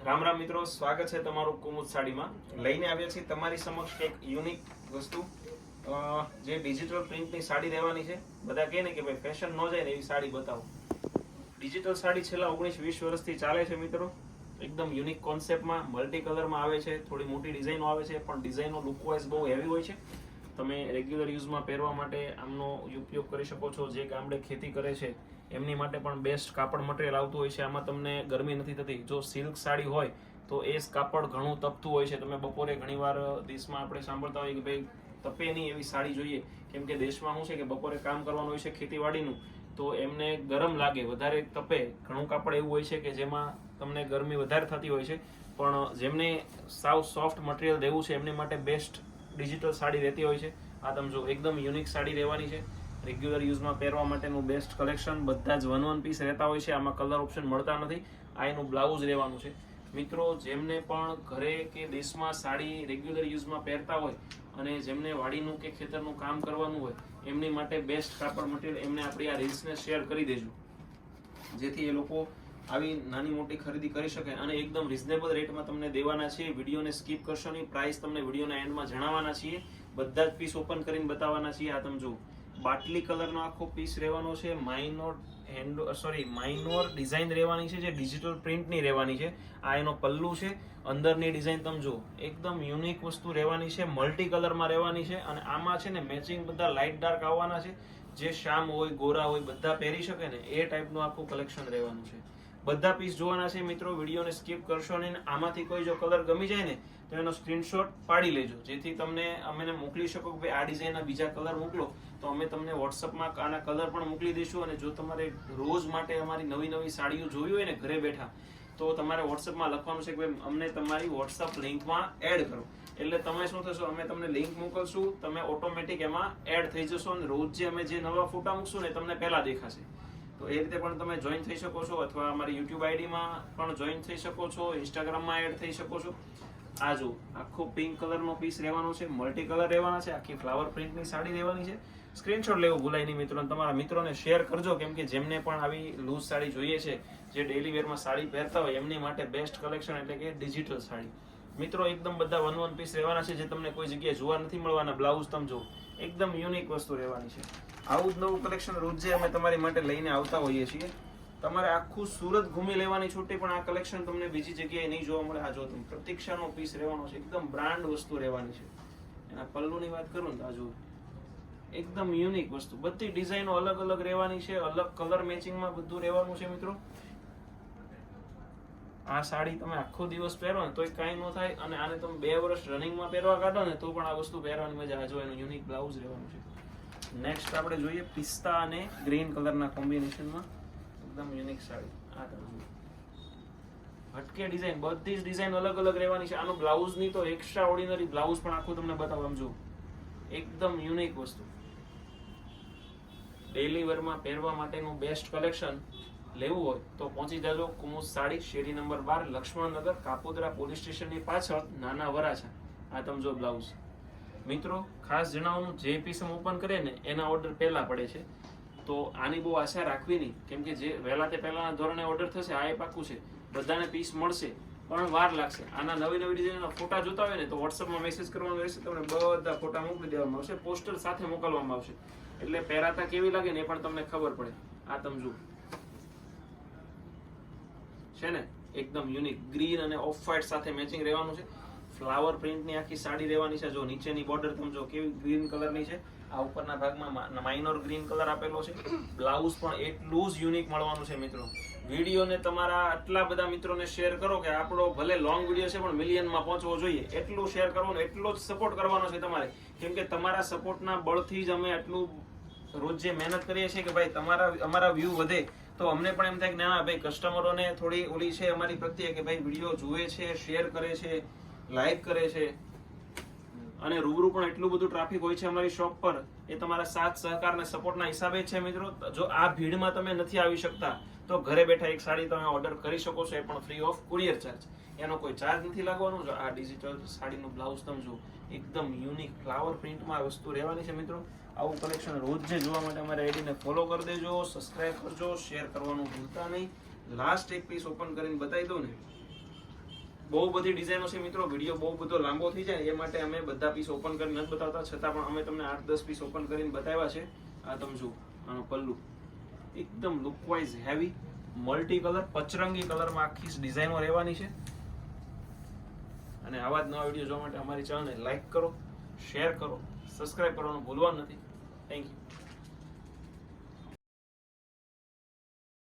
રામ રામ મિત્રો, સ્વાગત છે તમારું કુમુદ સાડીમાં. લઈને આવ્યા છીએ તમારી સમક્ષ એક યુનિક વસ્તુ, જે ડિજિટલ પ્રિન્ટની સાડી રહેવાની છે. બધા કહે ને કે ભાઈ ફેશન ન જાય ને એવી સાડી બતાવો. ડિજિટલ સાડી છેલ્લા 19-20 વર્ષથી ચાલે છે મિત્રો. એકદમ યુનિક કોન્સેપ્ટમાં મલ્ટી કલરમાં આવે છે, થોડી મોટી ડિઝાઇનો આવે છે, પણ ડિઝાઇનો લુક વાઇઝ બહુ હેવી હોય છે. તમે રેગ્યુલર યુઝમાં પહેરવા માટે આમનો ઉપયોગ કરી શકો છો. જે ગામડે ખેતી કરે છે એમની માટે પણ બેસ્ટ કાપડ મટીરિયલ આવતું હોય છે. આમાં તમને ગરમી નથી થતી. જો સિલ્ક સાડી હોય તો એ કાપડ ઘણું તપતું હોય છે. તમે બપોરે ઘણીવાર દેશમાં આપણે સાંભળતા હોઈએ કે ભાઈ તપે નહીં એવી સાડી જોઈએ, કેમ કે દેશમાં શું છે કે બપોરે કામ કરવાનું હોય છે ખેતીવાડીનું, તો એમને ગરમ લાગે, વધારે તપે. ઘણું કાપડ એવું હોય છે કે જેમાં તમને ગરમી વધારે થતી હોય છે, પણ જેમને સાવ સોફ્ટ મટીરિયલ દેવું છે એમની માટે બેસ્ટ ડિજિટલ સાડી રહેતી હોય છે. આ તમે જો એકદમ યુનિક સાડી રહેવાની છે. રેગ્યુલર યુઝમાં પહેરવા માટેનું બેસ્ટ કલેક્શન. બધા જ વન પીસ રહેતા હોય છે. આમાં કલર ઓપ્શન મળતા નથી. આ એનું બ્લાઉઝ રહેવાનું છે મિત્રો. જેમને પણ ઘરે કે દેશમાં સાડી રેગ્યુલર યુઝમાં પહેરતા હોય અને જેમને વાડીનું કે ખેતરનું કામ કરવાનું હોય એમની માટે બેસ્ટ કાપડ મટીરિયલ એમને આપણી આ રીલ્સને શેર કરી દેજો, જેથી એ લોકો આવી નાની મોટી ખરીદી કરી શકે અને એકદમ રિઝનેબલ રેટમાં તમને દેવાના છીએ. વિડીયોને સ્કીપ કરશો નહીં. પ્રાઇસ તમને વિડીયોના એન્ડમાં જણાવવાના છીએ. બધા જ પીસ ઓપન કરીને બતાવવાના છીએ. આ તમે જુઓ, બાટલી કલરનો આખો પીસ રહેવાનો છે. માઇનોર ડિઝાઇન રહેવાની છે, જે ડિજિટલ પ્રિન્ટની રહેવાની છે. આ એનો પલ્લુ છે. અંદરની ડિઝાઇન તમે જુઓ, એકદમ યુનિક વસ્તુ રહેવાની છે. મલ્ટી કલરમાં રહેવાની છે અને આમાં છે ને મેચિંગ બધા લાઇટ ડાર્ક આવવાના છે. જે શ્યામ હોય, ગોરા હોય, બધા પહેરી શકે ને એ ટાઈપનું આખું કલેક્શન રહેવાનું છે. બધા પીસ જોવાના છે મિત્રો. વિડીયોને સ્કીપ કરશો નહીં. આમાંથી કોઈ જો કલર ગમી જાય ને તો એનો સ્ક્રીનશોટ પાડી લેજો, જેથી તમને અમે મોકલી શકો કે ભાઈ આ ડિઝાઇનના બીજા કલર મોકલો, તો અમે તમને વોટ્સઅપમાં આના કલર પણ મોકલી દઈશું. અને જો તમારે રોજ માટે અમારી નવી નવી સાડીઓ જોવી હોય ને ઘરે બેઠા, તો તમારે વોટ્સઅપમાં લખવાનું છે કે ભાઈ અમને તમારી વોટ્સઅપ લિંકમાં એડ કરો. એટલે તમે શું થશો, અમે તમને લિંક મોકલશું, તમે ઓટોમેટિક એમાં એડ થઈ જશો અને રોજ જે અમે જે નવા ફોટા મૂકશું ને તમને પહેલા દેખાશે. તો એ રીતે પણ તમે જોઈન થઈ શકો છો, અથવા અમારી યુટ્યુબ આઈડીમાં પણ જોઈન થઈ શકો છો, ઇન્સ્ટાગ્રામમાં એડ થઈ શકો છો. આ જો આખો પિંક કલરનો પીસ રહેવાનો છે, મલ્ટી કલર રહેવાના છે, આખી ફ્લાવર પ્રિન્ટની સાડી રહેવાની છે. સ્ક્રીનશોટ લેવું ભૂલાય નહીં મિત્રો. તમારા મિત્રોને શેર કરજો, કેમ કે જેમને પણ આવી લૂઝ સાડી જોઈએ છે, જે ડેલી વેરમાં સાડી પહેરતા હોય એમની માટે બેસ્ટ કલેક્શન એટલે કે ડિજિટલ સાડી મિત્રો. એકદમ બધા વન પીસ રહેવાના છે, જે તમને કોઈ જગ્યાએ જોવા નથી મળવાના. બ્લાઉઝ તમે જો એકદમ યુનિક વસ્તુ રહેવાની છે. આવું જ નવું કલેક્શન રોજે અમે તમારી માટે લઈને આવતા હોઈએ છીએ. તમારે આખું સુરત ઘૂમી લેવાની છૂટી, પણ આ કલેક્શન તમને બીજી જગ્યાએ નહીં જોવા મળે. આ જો તમે પ્રતીક્ષાનો પીસ રહેવાનો છે, એકદમ બ્રાન્ડ વસ્તુ રહેવાની છે. એના પલ્લુની વાત કરું ને તો આ જો એકદમ યુનિક વસ્તુ. બધી ડિઝાઇનો અલગ અલગ રહેવાની છે, અલગ કલર મેચિંગમાં બધું રહેવાનું છે મિત્રો. આ સાડી તમે આખો દિવસ પહેરો ને તોય કાંઈ ન થાય, અને આને તમે 2 વર્ષ રનિંગમાં પહેરવા કાઢો ને તો પણ આ વસ્તુ પહેરવાની મજા. આ જો એનું યુનિક બ્લાઉઝ રહેવાનું છે. નેક્સ્ટ આપણે જોઈએ પિસ્તા અને ગ્રીન કલરના કોમ્બિનેશનમાં એકદમ યુનિક સાડી. આ તમે હટકે ડિઝાઇન, બધી જ ડિઝાઇન અલગ અલગ રહેવાની છે. આનો બ્લાઉઝની તો એક્સ્ટ્રા ઓર્ડિનરી બ્લાઉઝ પણ આખું તમને બતાવો. આમ જો એકદમ યુનિક વસ્તુ. ડેલી વેરમાં પહેરવા માટેનું બેસ્ટ કલેક્શન લેવું હોય તો પહોંચી જાજો કુમુદ સાડી, શેરી નંબર 12, લક્ષ્મણનગર, કાપોદ્રા પોલીસ સ્ટેશનની પાછળ, નાના વરાછા. આ તમે જો બ્લાઉઝ મિત્રો. ખાસ જણાવવાનું, જે પીસ ઓપન કરે ને એના ઓર્ડર પહેલા પડે છે, તો આની બહુ આશા રાખવી નહીં, કેમ કે જે વહેલા તે પહેલાના ધોરણે ઓર્ડર થશે આ એ પાકું છે. બધાને પીસ મળશે પણ વાર લાગશે. આના નવી નવી ડિઝાઇનના ફોટા જોતા હોય ને તો વોટ્સઅપમાં મેસેજ કરવાનો રહેશે. તમને બધા ફોટા મોકલી દેવામાં આવશે, પોસ્ટર સાથે મોકલવામાં આવશે, એટલે પહેરાતા કેવી લાગે ને એ પણ તમને ખબર પડે. આ તમે જુઓ છે ને એકદમ યુનિક ગ્રીન અને ઓફ વ્હાઇટ સાથે મેચિંગ રહેવાનું છે. ફ્લાવર પ્રિન્ટની આખી સાડી રહેવાની છે. જો નીચેની બોર્ડર તમે જો કેવી ગ્રીન કલરની છે. આ ઉપરના ભાગમાં માઇનોર ગ્રીન કલર આપેલો છે. બ્લાઉઝ પણ એટલું જ યુનિક મળવાનું છે મિત્રો. વિડીયોને તમારા આટલા બધા મિત્રોને શેર કરો કે આપણો ભલે લોંગ વિડીયો છે પણ મિલિયનમાં પહોંચવો જોઈએ. એટલું શેર કરવાનું, એટલો જ સપોર્ટ કરવાનો છે તમારે, કેમ કે તમારા સપોર્ટના બળથી જ અમે આટલું રોજ જે મહેનત કરીએ છીએ કે ભાઈ અમારા વ્યૂ વધે, તો અમને પણ એમ થાય કે ના ભાઈ કસ્ટમરોને થોડી ઓલી છે અમારી પ્રત્યે કે ભાઈ વિડીયો જુએ છે, શેર કરે છે, લાઈક કરે છે. અને રૂબરૂ પણ એટલું બધું ટ્રાફિક હોય છે અમારી શોપ પર, એ તમારા સાથ સહકાર અને સપોર્ટના હિસાબે છે મિત્રો. જો આ ભીડમાં તમે નથી આવી શકતા તો ઘરે બેઠા એક સાડી તમે ઓર્ડર કરી શકો છો, એ પણ ફ્રી ઓફ કુરિયર ચાર્જ. એનો કોઈ ચાર્જ નથી લાગવાનો. જો આ ડિજિટલ સાડીનું બ્લાઉઝ તમે જો એકદમ યુનિક ફ્લાવર પ્રિન્ટમાં આ વસ્તુ રહેવાની છે મિત્રો. આવું કલેક્શન રોજ જે જોવા માટે અમારા આઈડીને ફોલો કરી દેજો, સબસ્ક્રાઇબ કરજો, શેર કરવાનું ભૂલતા નહીં. લાસ્ટ એક પીસ ઓપન કરીને બતાવી દઉં ને, બહુ બધી ડિઝાઇનો છે મિત્રો, વિડીયો બહુ બધો લાંબો થઈ જાય એ માટે અમે બધા પીસ ઓપન કરીને નથી બતાવતા, છતાં પણ અમે તમને 8-10 પીસ ઓપન કરીને બતાવ્યા છે. આ તમે જુઓ આનો પલ્લુ એકદમ લુકવાઇઝ હેવી મલ્ટી કલર પચરંગી કલરમાં આખી ડિઝાઇનો રહેવાની છે. અને આવા જ નવા વિડીયો જોવા માટે અમારી ચેનલને લાઈક કરો, શેર કરો, સબસ્ક્રાઇબ કરવાનું ભૂલવાનું નથી. Thank you.